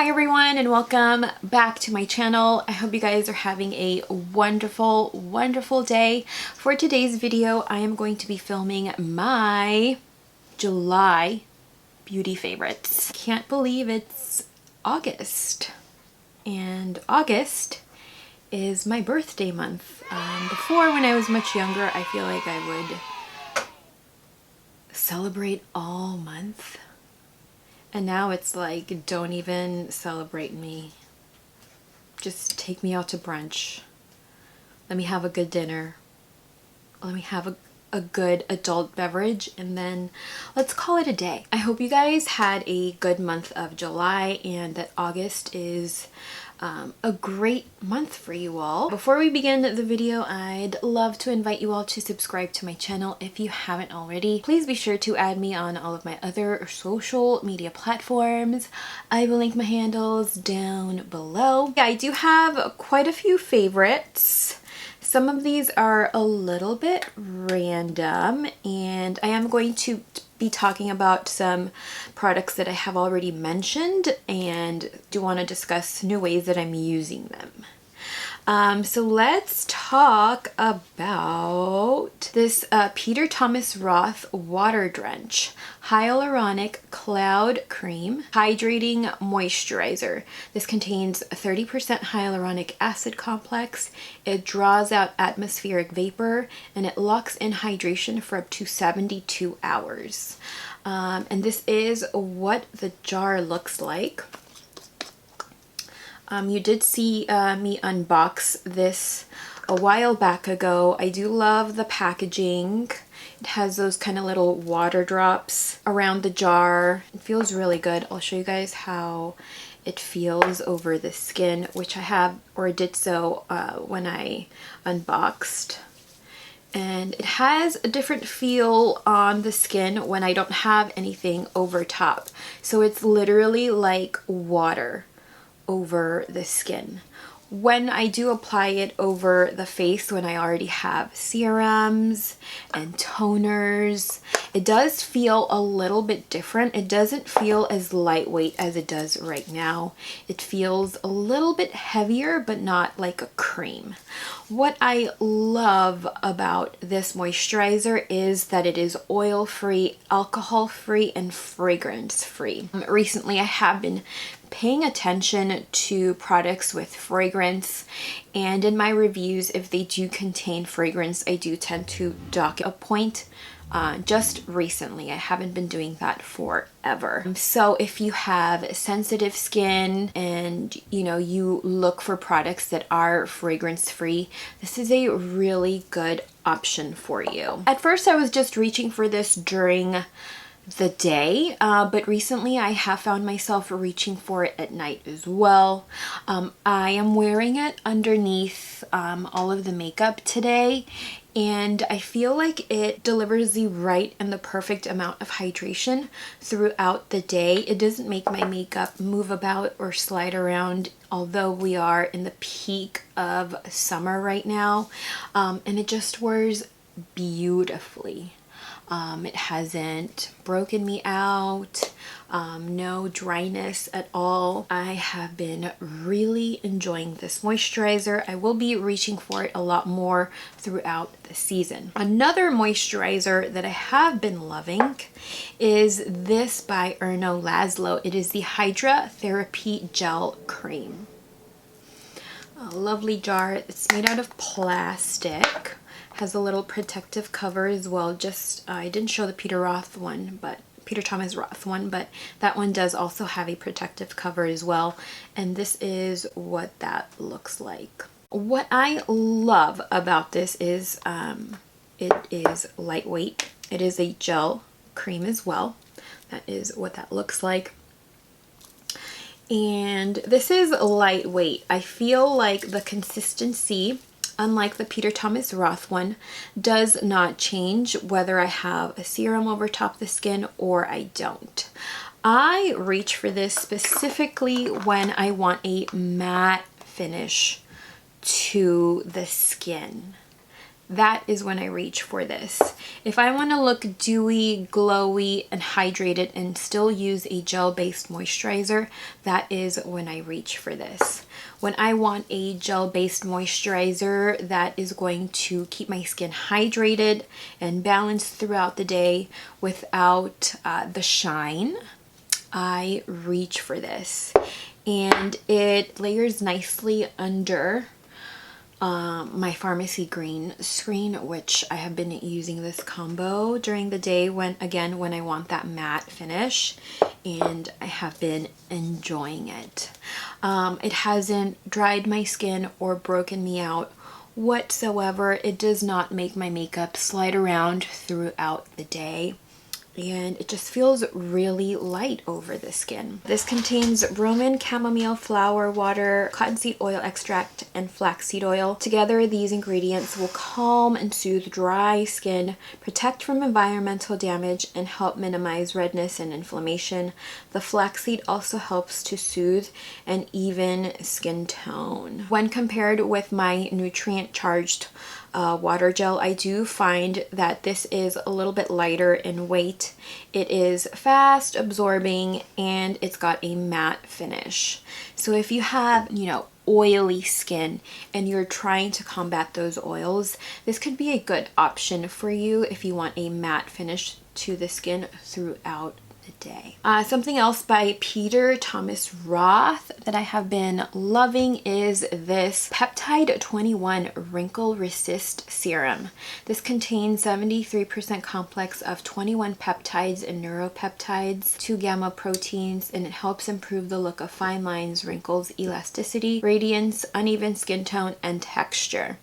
Hi everyone and welcome back to my channel. I hope you guys are having a wonderful day. For today's video, I am going to be filming my July beauty favorites. Can't believe it's August, and August is my birthday month. Before, when I was much younger, I feel like I would celebrate all month. And now it's like, don't even celebrate me. Just take me out to brunch. Let me have a good dinner. Let me have a good adult beverage, and then let's call it a day. I hope you guys had a good month of July and that August is a great month for you all. Before we begin the video, I'd love to invite you all to subscribe to my channel if you haven't already. Please be sure to add me on all of my other social media platforms. I will link my handles down below. Yeah, I do have quite a few favorites. Some of these are a little bit random, and I am going to be talking about some products that I have already mentioned and do want to discuss new ways that I'm using them. So let's talk about this Peter Thomas Roth Water Drench Hyaluronic Cloud Cream Hydrating Moisturizer. This contains 30% hyaluronic acid complex. It draws out atmospheric vapor and it locks in hydration for up to 72 hours. And this is what the jar looks like. You did see me unbox this a while back ago. I do love the packaging. It has those kind of little water drops around the jar. It feels really good. I'll show you guys how it feels over the skin, which I have or did so when I unboxed. And it has a different feel on the skin when I don't have anything over top. So it's literally like water over the skin. When I do apply it over the face, when I already have serums and toners, it does feel a little bit different. It doesn't feel as lightweight as it does right now. It feels a little bit heavier, but not like a cream. What I love about this moisturizer is that it is oil-free, alcohol-free, and fragrance-free. Recently, I have been paying attention to products with fragrance, and in my reviews, if they do contain fragrance, I do tend to dock a point. Just recently, I haven't been doing that forever. So if you have sensitive skin and you look for products that are fragrance free, this is a really good option for you. At first I was just reaching for this during the day, but recently I have found myself reaching for it at night as well. I am wearing it underneath all of the makeup today, and I feel like it delivers the right and the perfect amount of hydration throughout the day. It doesn't make my makeup move about or slide around, although we are in the peak of summer right now, and it just wears beautifully. It hasn't broken me out, no dryness at all. I have been really enjoying this moisturizer. I will be reaching for it a lot more throughout the season. Another moisturizer that I have been loving is this by Erno Laszlo. It is the Hydra Therapy Gel Cream. A lovely jar. It's made out of plastic. Has a little protective cover as well. I didn't show the Peter Thomas Roth one, but that one does also have a protective cover as well. And this is what that looks like. What I love about this is it is lightweight. It is a gel cream as well. That is what that looks like. And this is lightweight. I feel like the consistency, unlike the Peter Thomas Roth one, does not change whether I have a serum over top the skin or I don't. I reach for this specifically when I want a matte finish to the skin. that is when I reach for this. If I want to look dewy, glowy, and hydrated and still use a gel-based moisturizer, that is when I reach for this. When I want a gel-based moisturizer that is going to keep my skin hydrated and balanced throughout the day without the shine, I reach for this. And it layers nicely under my Pharmacy Green screen, which I have been using this combo during the day when I want that matte finish, and I have been enjoying it. It hasn't dried my skin or broken me out whatsoever. It does not make my makeup slide around throughout the day, and it just feels really light over the skin. This contains Roman chamomile flower water, cottonseed oil extract, and flaxseed oil. Together, these ingredients will calm and soothe dry skin, protect from environmental damage, and help minimize redness and inflammation. The flaxseed also helps to soothe and even skin tone. When compared with my nutrient-charged water gel, I do find that this is a little bit lighter in weight. It is fast absorbing and it's got a matte finish. So if you have, oily skin and you're trying to combat those oils, this could be a good option for you if you want a matte finish to the skin throughout the day. Something else by Peter Thomas Roth that I have been loving is this Peptide 21 Wrinkle Resist Serum. This contains 73% complex of 21 peptides and neuropeptides, 2 gamma proteins, and it helps improve the look of fine lines, wrinkles, elasticity, radiance, uneven skin tone, and texture.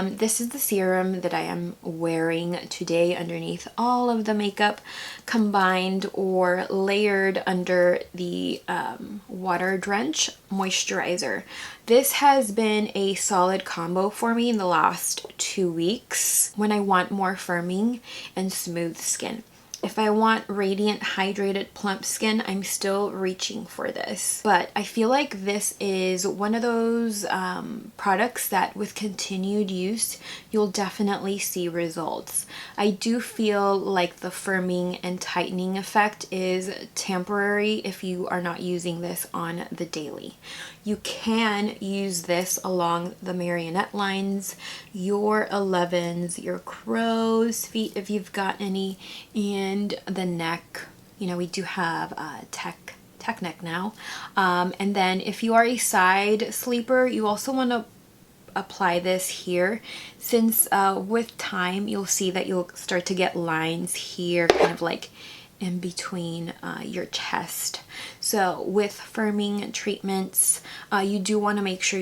This is the serum that I am wearing today underneath all of the makeup, combined or layered under the water drench moisturizer. This has been a solid combo for me in the last 2 weeks when I want more firming and smooth skin. If I want radiant, hydrated, plump skin, I'm still reaching for this. But I feel like this is one of those products that with continued use, you'll definitely see results. I do feel like the firming and tightening effect is temporary if you are not using this on the daily. You can use this along the marionette lines, your 11s, your crow's feet if you've got any, and the neck. We do have tech neck now. And then if you are a side sleeper, you also want to apply this here, since with time you'll see that you'll start to get lines here, kind of like in between your chest. So with firming treatments, you do want to make sure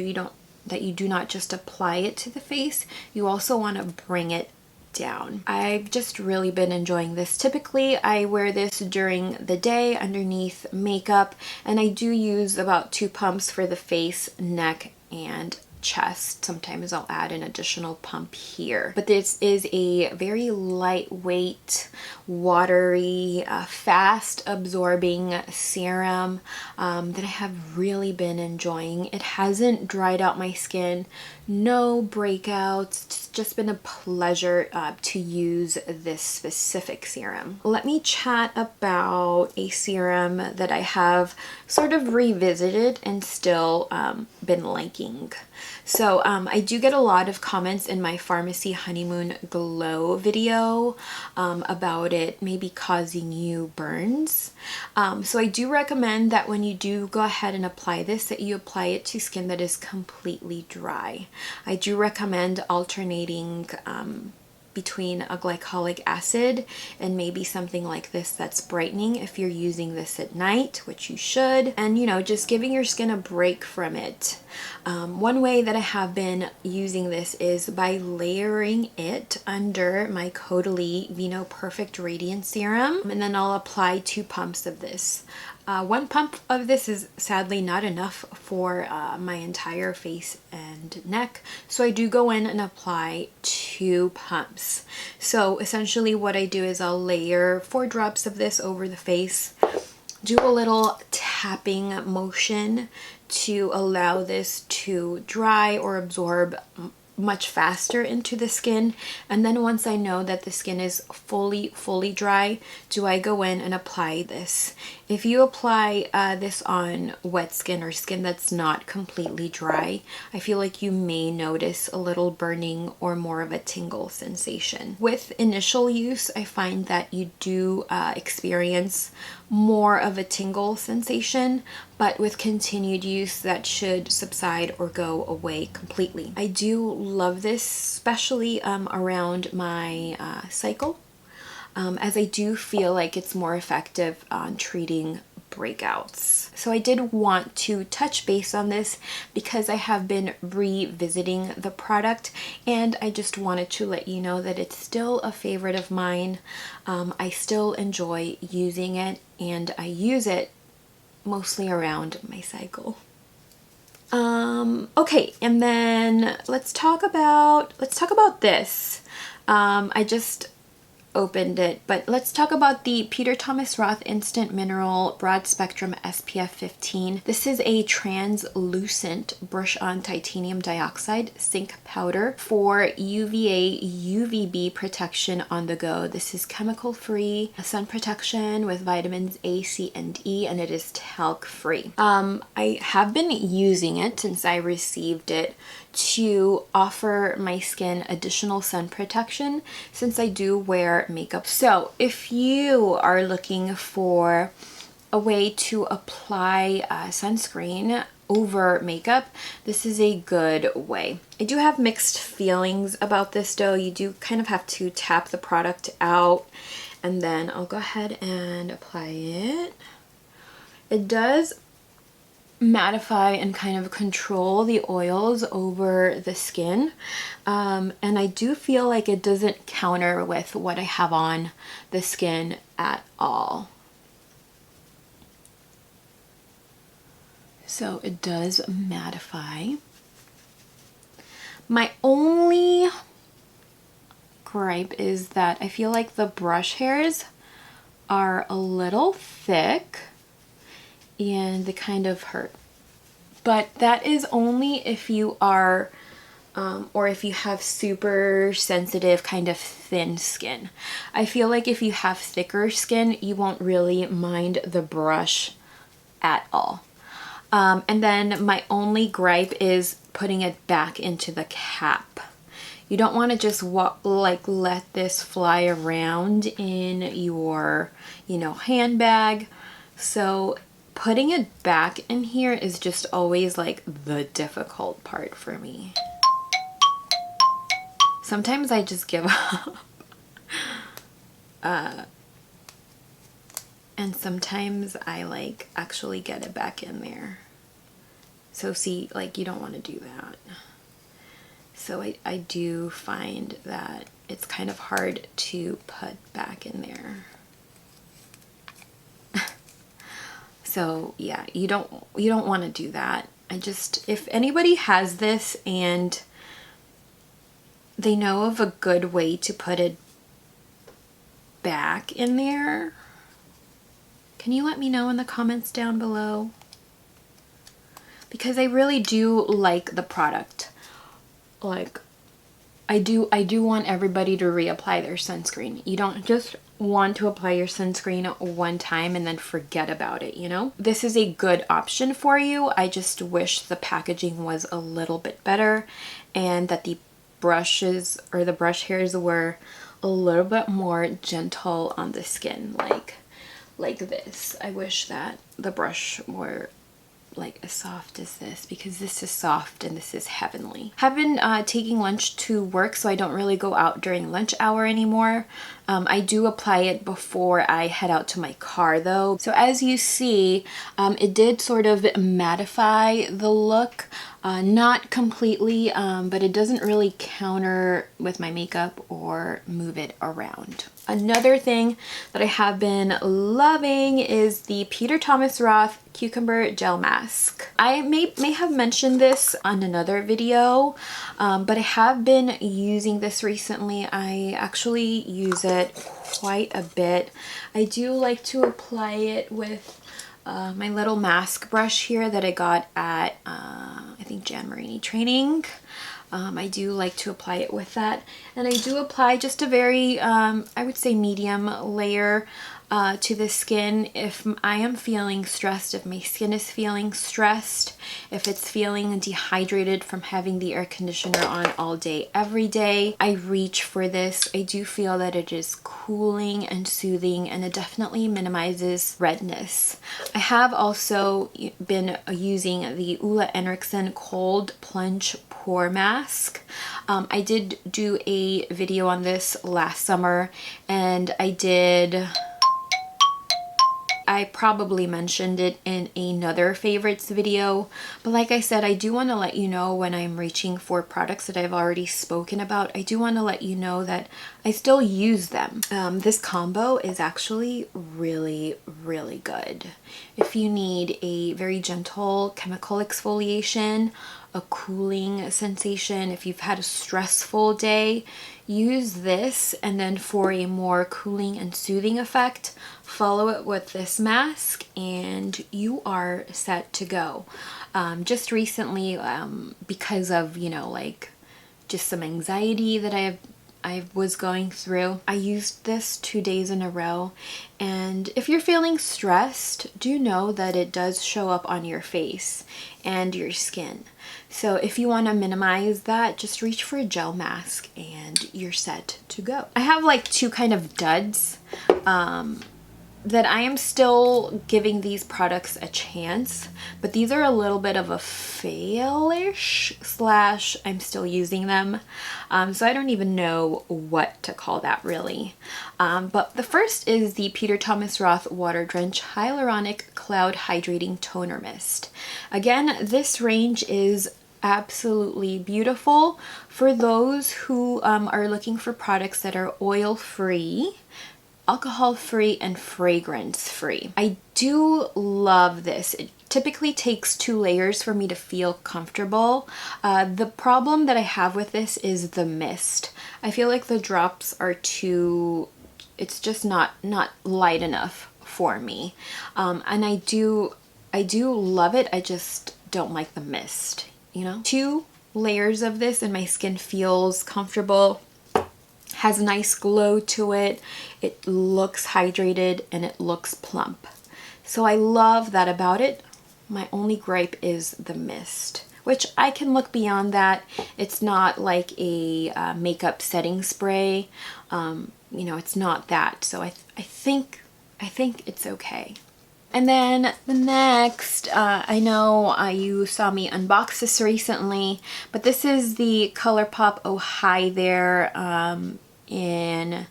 that you do not just apply it to the face, you also want to bring it down. I've just really been enjoying this. Typically I wear this during the day underneath makeup, and I do use about 2 pumps for the face, neck, and chest. Sometimes I'll add an additional pump here. But this is a very lightweight, watery, fast absorbing serum that I have really been enjoying. It hasn't dried out my skin, no breakouts. It's just been a pleasure to use this specific serum. Let me chat about a serum that I have sort of revisited and still been liking. So I do get a lot of comments in my Pharmacy Honeymoon Glow video about it maybe causing you burns. So I do recommend that when you do go ahead and apply this, that you apply it to skin that is completely dry. I do recommend alternating between a glycolic acid and maybe something like this that's brightening if you're using this at night, which you should, and just giving your skin a break from it. One way that I have been using this is by layering it under my Caudalie Vino Perfect Radiance Serum, and then I'll apply 2 pumps of this. 1 pump of this is sadly not enough for my entire face and neck, so I do go in and apply 2 pumps. So essentially what I do is I'll layer 4 drops of this over the face, do a little tapping motion to allow this to dry or absorb much faster into the skin. And then once I know that the skin is fully dry, do I go in and apply this. If you apply this on wet skin or skin that's not completely dry, I feel like you may notice a little burning or more of a tingle sensation. With initial use, I find that you do experience more of a tingle sensation, but with continued use that should subside or go away completely. I do love this, especially around my cycle, as I do feel like it's more effective on treating breakouts. So I did want to touch base on this because I have been revisiting the product, and I just wanted to let you know that it's still a favorite of mine. I still enjoy using it, and I use it mostly around my cycle. Okay, and then let's talk about this. I just opened it, but let's talk about the Peter Thomas Roth Instant Mineral Broad Spectrum SPF 15. This is a translucent brush-on titanium dioxide zinc powder for UVA UVB protection on the go. This is chemical-free sun protection with vitamins A, C, and E, and it is talc-free. I have been using it since I received it to offer my skin additional sun protection since I do wear makeup. So if you are looking for a way to apply sunscreen over makeup, this is a good way. I do have mixed feelings about this though. You do kind of have to tap the product out, and then I'll go ahead and apply it. It does mattify and kind of control the oils over the skin, and I do feel like it doesn't counter with what I have on the skin at all. So it does mattify. My only gripe is that I feel like the brush hairs are a little thick and they kind of hurt. But that is only if you are or if you have super sensitive kind of thin skin. I feel like if you have thicker skin, you won't really mind the brush at all. And then my only gripe is putting it back into the cap. You don't want to just let this fly around in your, handbag. So putting it back in here is just always like the difficult part for me. Sometimes I just give up. And sometimes I actually get it back in there. So see, you don't want to do that. So I do find that it's kind of hard to put back in there. So yeah, you don't want to do that. If anybody has this and they know of a good way to put it back in there, can you let me know in the comments down below? Because I really do like the product. I do want everybody to reapply their sunscreen. You don't just want to apply your sunscreen one time and then forget about it, This is a good option for you. I just wish the packaging was a little bit better and that the brushes or the brush hairs were a little bit more gentle on the skin, like this. I wish that the brush were as soft as this, because this is soft and this is heavenly. I've been taking lunch to work, so I don't really go out during lunch hour anymore. I do apply it before I head out to my car though. So as you see, it did sort of mattify the look. Not completely, but it doesn't really counter with my makeup or move it around. Another thing that I have been loving is the Peter Thomas Roth Cucumber Gel Mask. I may have mentioned this on another video, but I have been using this recently. I actually use it quite a bit. I do like to apply it with my little mask brush here that I got at I think Jan Marini training. I do like to apply it with that. And I do apply just a very, I would say medium layer to the skin if I am feeling stressed, if my skin is feeling stressed, if it's feeling dehydrated from having the air conditioner on all day, every day. I reach for this. I do feel that it is cooling and soothing, and it definitely minimizes redness. I have also been using the Ulla Henriksen Cold Plunge Pore Mask. I did do a video on this last summer, and I probably mentioned it in another favorites video, but like I said, I do want to let you know when I'm reaching for products that I've already spoken about. I do want to let you know that I still use them. This combo is actually really, really good. If you need a very gentle chemical exfoliation, a cooling sensation, if you've had a stressful day, use this, and then for a more cooling and soothing effect, follow it with this mask and you are set to go. Just recently, because of, you know, like just some anxiety that I was going through, I used this 2 days in a row. And if you're feeling stressed, do know that it does show up on your face and your skin. So if you want to minimize that, just reach for a gel mask and you're set to go. I have like two kind of duds that I am still giving these products a chance, but these are a little bit of a fail-ish slash I'm still using them. So I don't even know what to call that really. But the first is the Peter Thomas Roth Water Drench Hyaluronic Cloud Hydrating Toner Mist. Again, this range is absolutely beautiful for those who are looking for products that are oil-free, alcohol-free, and fragrance-free. I do love this. It typically takes 2 layers for me to feel comfortable. The problem that I have with this is the mist. I feel like the drops are too, it's just not light enough for me. And I do love it. I just don't like the mist, you know? 2 layers of this and my skin feels comfortable. Has a nice glow to it. It looks hydrated and it looks plump. So I love that about it. My only gripe is the mist, which I can look beyond that. It's not like a makeup setting spray. You know, it's not that. So I think it's okay. And then the next, I know you saw me unbox this recently, but this is the ColourPop Oh Hi There in,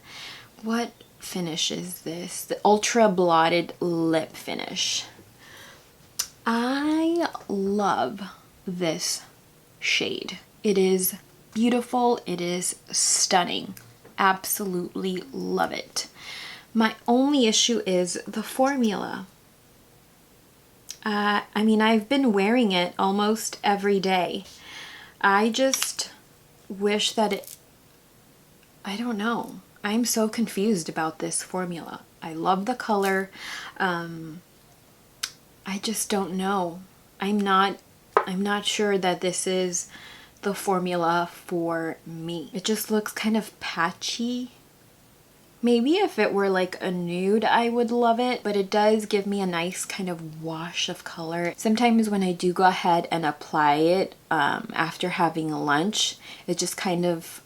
what finish is this? The Ultra Blotted Lip Finish. I love this shade. It is beautiful. It is stunning. Absolutely love it. My only issue is the formula. I mean, I've been wearing it almost every day. I just wish that I don't know. I'm so confused about this formula. I love the color. I just don't know. I'm not sure that this is the formula for me. It just looks kind of patchy. Maybe if it were like a nude, I would love it, but it does give me a nice kind of wash of color. Sometimes when I do go ahead and apply it after having lunch, it just kind of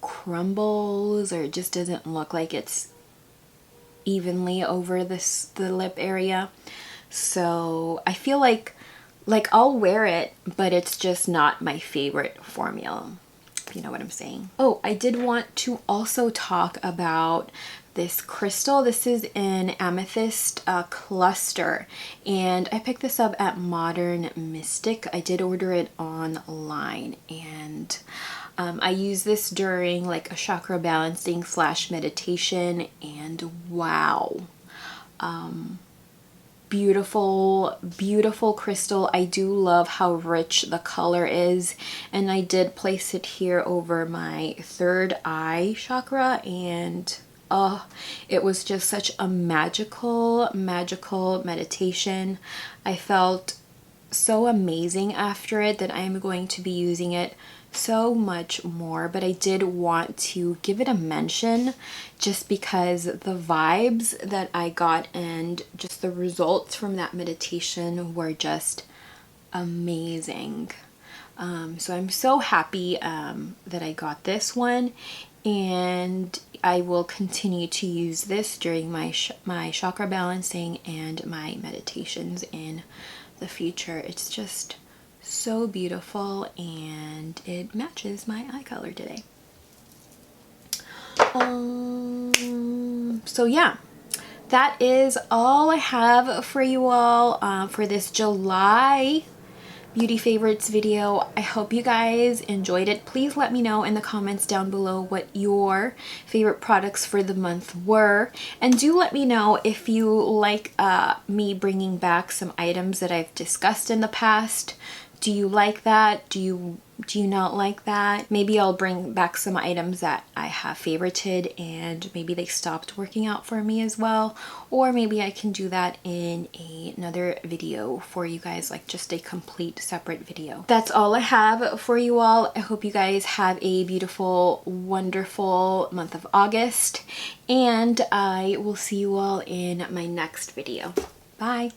crumbles, or it just doesn't look like it's evenly over the lip area. So I feel like I'll wear it, but it's just not my favorite formula, if you know what I'm saying. Oh, I did want to also talk about this crystal. This is an amethyst cluster, and I picked this up at Modern Mystic. I did order it online, and I use this during like a chakra balancing / meditation, and wow. Beautiful, beautiful crystal. I do love how rich the color is, and I did place it here over my third eye chakra, and it was just such a magical meditation. I felt so amazing after it that I am going to be using it so much more, but I did want to give it a mention just because the vibes that I got and just the results from that meditation were just amazing. So I'm so happy that I got this one, and I will continue to use this during my my chakra balancing and my meditations in the future. It's just so beautiful and it matches my eye color today. So yeah, that is all I have for you all for this July beauty favorites video. I hope you guys enjoyed it. Please let me know in the comments down below what your favorite products for the month were, and do let me know if you like me bringing back some items that I've discussed in the past. Do you like that? Do you not like that? Maybe I'll bring back some items that I have favorited and maybe they stopped working out for me as well, or maybe I can do that in another video for you guys, like just a complete separate video. That's all I have for you all. I hope you guys have a beautiful, wonderful month of August, and I will see you all in my next video. Bye!